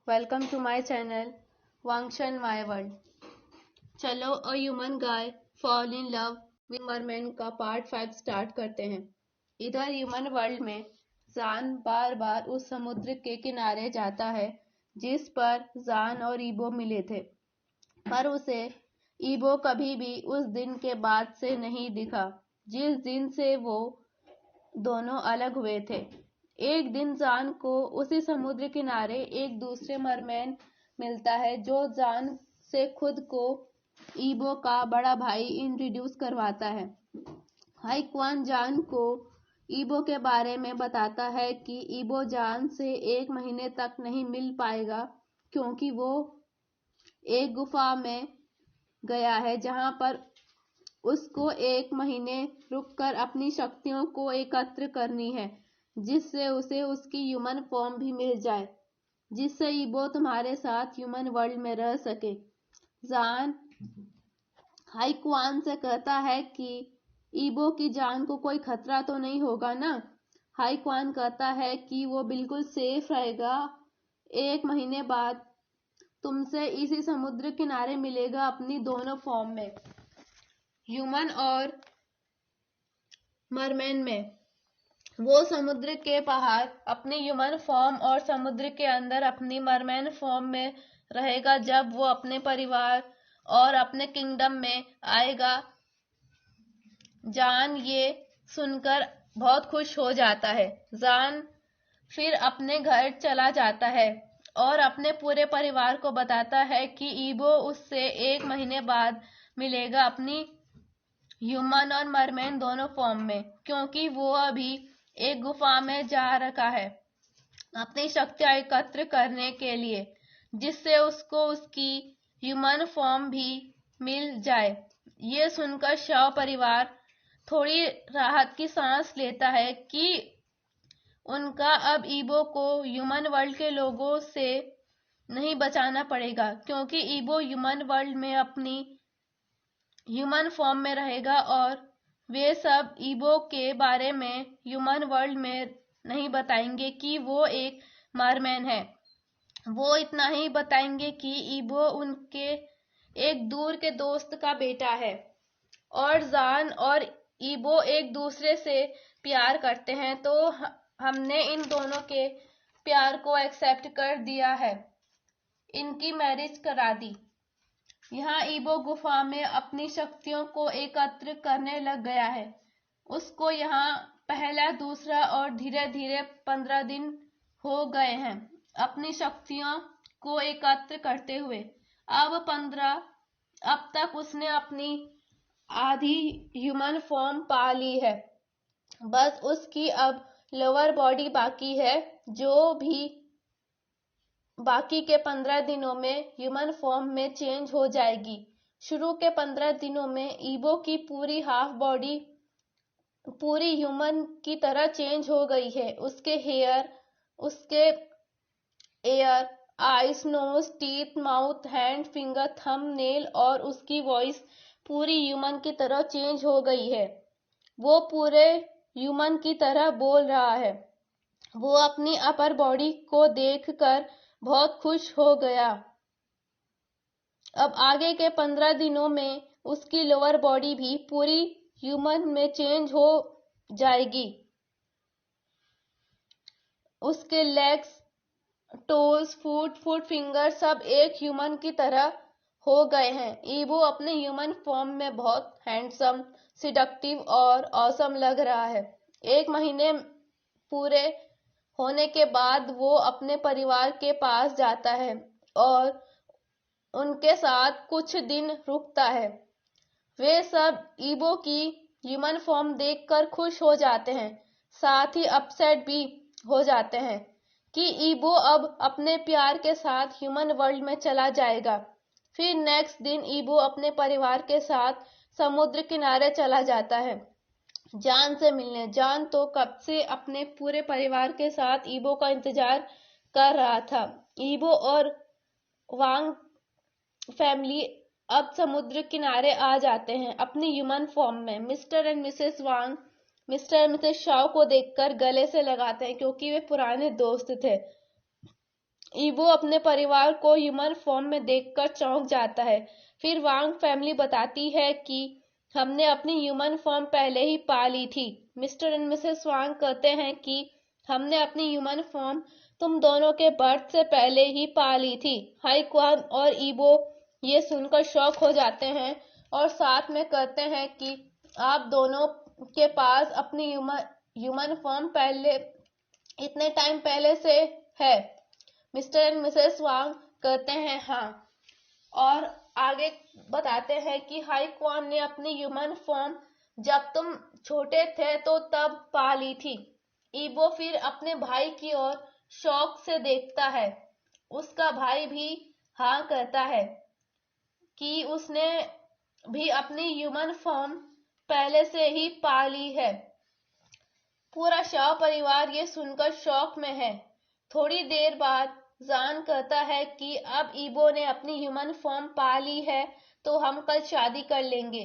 Welcome to my channel Wangshan My World। चलो a human guy fall in love with merman का part 5 start करते हैं। इधर human world में जान बार बार उस समुद्र के किनारे जाता है जिस पर जान और ईबो मिले थे, पर उसे ईबो कभी भी उस दिन के बाद से नहीं दिखा जिस दिन से वो दोनों अलग हुए थे। एक दिन जान को उसी समुद्र किनारे एक दूसरे मरमैन मिलता है जो जान से खुद को ईबो का बड़ा भाई इंट्रोड्यूस करवाता है। हाई क्वान जान को ईबो के बारे में बताता है कि ईबो जान से 1 महीने तक नहीं मिल पाएगा क्योंकि वो एक गुफा में गया है जहां पर उसको 1 महीने रुककर अपनी शक्तियों को एकत्र करनी है जिससे उसे उसकी ह्यूमन फॉर्म भी मिल जाए, जिससे ईबो तुम्हारे साथ ह्यूमन वर्ल्ड में रह सके। जान हाई क्वान से कहता है कि ईबो की जान को कोई खतरा तो नहीं होगा ना। हाई क्वान कहता है कि वो बिल्कुल सेफ रहेगा। 1 महीने बाद तुमसे इसी समुद्र किनारे मिलेगा अपनी दोनों फॉर्म में, ह्यूमन और मरमैन में। वो समुद्र के बाहर अपनी ह्यूमन फॉर्म और समुद्र के अंदर अपनी मरमैन फॉर्म में रहेगा। जब वो अपने परिवार और अपने किंगडम में आएगा, जान ये सुनकर बहुत खुश हो जाता है। जान फिर अपने घर चला जाता है और अपने पूरे परिवार को बताता है कि ईबो उससे 1 महीने बाद मिलेगा अपनी ह्यूमन और मरमैन दोनों फॉर्म में, क्योंकि वो अभी एक गुफा में जा रखा है अपनी शक्तियां एकत्र करने के लिए, जिससे उसको उसकी ह्यूमन फॉर्म भी मिल जाए। ये सुनकर शव परिवार थोड़ी राहत की सांस लेता है कि उनका अब ईबो को ह्यूमन वर्ल्ड के लोगों से नहीं बचाना पड़ेगा, क्योंकि ईबो ह्यूमन वर्ल्ड में अपनी ह्यूमन फॉर्म में रहेगा और वे सब ईबो के बारे में ह्यूमन वर्ल्ड में नहीं बताएंगे कि वो एक मरमैन है। वो इतना ही बताएंगे कि ईबो उनके एक दूर के दोस्त का बेटा है और जान और ईबो एक दूसरे से प्यार करते हैं, तो हमने इन दोनों के प्यार को एक्सेप्ट कर दिया है, इनकी मैरिज करा दी। यहाँ ईबो गुफा में अपनी शक्तियों को एकत्र करने लग गया है। उसको यहाँ पहला, दूसरा और धीरे धीरे 15 दिन हो गए हैं अपनी शक्तियों को एकत्र करते हुए। अब तक उसने अपनी आधी ह्यूमन फॉर्म पा ली है। बस उसकी अब लोअर बॉडी बाकी है, जो भी बाकी के 15 दिनों में ह्यूमन फॉर्म में चेंज हो जाएगी। शुरू के 15 दिनों में ईबो की पूरी हाफ बॉडी पूरी ह्यूमन की तरह चेंज हो गई है। उसके हेयर, उसके ear, eyes, nose, teeth, mouth, hand, finger, thumb, nail और उसकी वॉइस पूरी ह्यूमन की तरह चेंज हो गई है। वो पूरे ह्यूमन की तरह बोल रहा है। वो अपनी अपर बॉडी को देखकर बहुत खुश हो गया। अब आगे के 15 दिनों में उसकी लोअर बॉडी भी पूरी ह्यूमन में चेंज हो जाएगी। उसके लेग्स, टोज, फुट फिंगर सब एक ह्यूमन की तरह हो गए हैं। ईबो अपने ह्यूमन फॉर्म में बहुत हैंडसम, सिडक्टिव और ऑसम लग रहा है। 1 महीने पूरे होने के बाद वो अपने परिवार के पास जाता है और उनके साथ कुछ दिन रुकता है। वे सब ईबो की ह्यूमन फॉर्म देखकर खुश हो जाते हैं, साथ ही अपसेट भी हो जाते हैं कि ईबो अब अपने प्यार के साथ ह्यूमन वर्ल्ड में चला जाएगा। फिर नेक्स्ट दिन ईबो अपने परिवार के साथ समुद्र किनारे चला जाता है जान से मिलने। जान तो कब से अपने पूरे परिवार के साथ ईबो का इंतजार कर रहा था। ईबो और वांग फैमिली अब समुद्र किनारे आ जाते हैं अपनी ह्यूमन फॉर्म में। Mister and Mrs Wang mister and Mrs Shao को देखकर गले से लगाते हैं क्योंकि वे पुराने दोस्त थे। ईबो अपने परिवार को ह्यूमन फॉर्म में देखकर चौंक जाता है। फिर वांग फैमिली बताती है कि हमने अपनी ह्यूमन फॉर्म पहले ही पा ली थी। मिस्टर एंड मिसेस वांग कहते हैं कि हमने अपनी ह्यूमन फॉर्म तुम दोनों के बर्थ से पहले ही पा ली थी। हाई क्वान और ईबो ये सुनकर शॉक हो जाते हैं और साथ में कहते हैं कि आप दोनों के पास अपनी ह्यूमन फॉर्म पहले इतने टाइम पहले से है। मिस्टर एंड मिसेस वांग कहते हैं हाँ, और आगे बताते हैं कि हाई क्वान ने अपनी ह्यूमन फॉर्म जब तुम छोटे थे तो तब पा ली थी। ईबो फिर अपने भाई की ओर शौक से देखता है। उसका भाई भी हाँ कहता है कि उसने भी अपनी ह्यूमन फॉर्म पहले से ही पा ली है। पूरा शाओ परिवार ये सुनकर शौक में है। थोड़ी देर बाद जान कहता है कि अब ईबो ने अपनी ह्यूमन फॉर्म पा ली है तो हम कल शादी कर लेंगे।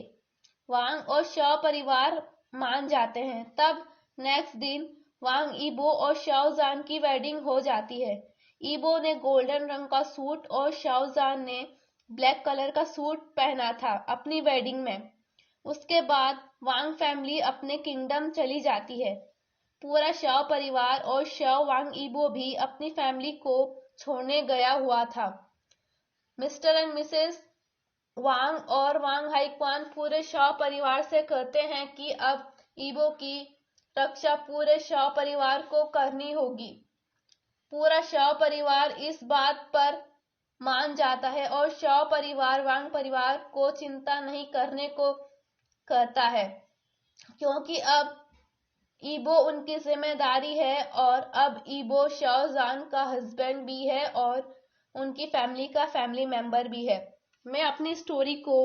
वांग और शाओ परिवार मान जाते हैं। तब नेक्स्ट दिन वांग, ईबो और शाओ जान की वेडिंग हो जाती है। ईबो ने गोल्डन रंग का सूट और शाओ जान ने ब्लैक कलर का सूट पहना था अपनी वेडिंग में। उसके बाद वांग फैमिली अपने किंगडम चली जाती है। पूरा शाओ परिवार और शाओ वांग ईबो भी अपनी फैमिली को छोड़ने गया हुआ था। मिस्टर एंड मिसेस वांग और वांग हाई क्वान पूरे शाओ परिवार से कहते हैं कि अब ईबो की रक्षा पूरे शाओ परिवार को करनी होगी। पूरा शाओ परिवार इस बात पर मान जाता है और शाओ परिवार वांग परिवार को चिंता नहीं करने को कहता है, क्योंकि अब ईबो उनकी जिम्मेदारी है और अब ईबो शाओ जान का हस्बैंड भी है और उनकी फैमिली का फैमिली मेंबर भी है। मैं अपनी स्टोरी को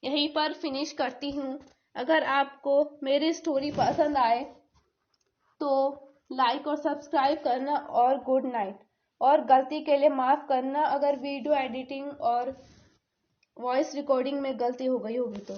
यहीं पर फिनिश करती हूँ। अगर आपको मेरी स्टोरी पसंद आए तो लाइक और सब्सक्राइब करना और गुड नाइट। और गलती के लिए माफ़ करना अगर वीडियो एडिटिंग और वॉइस रिकॉर्डिंग में गलती हो गई होगी तो।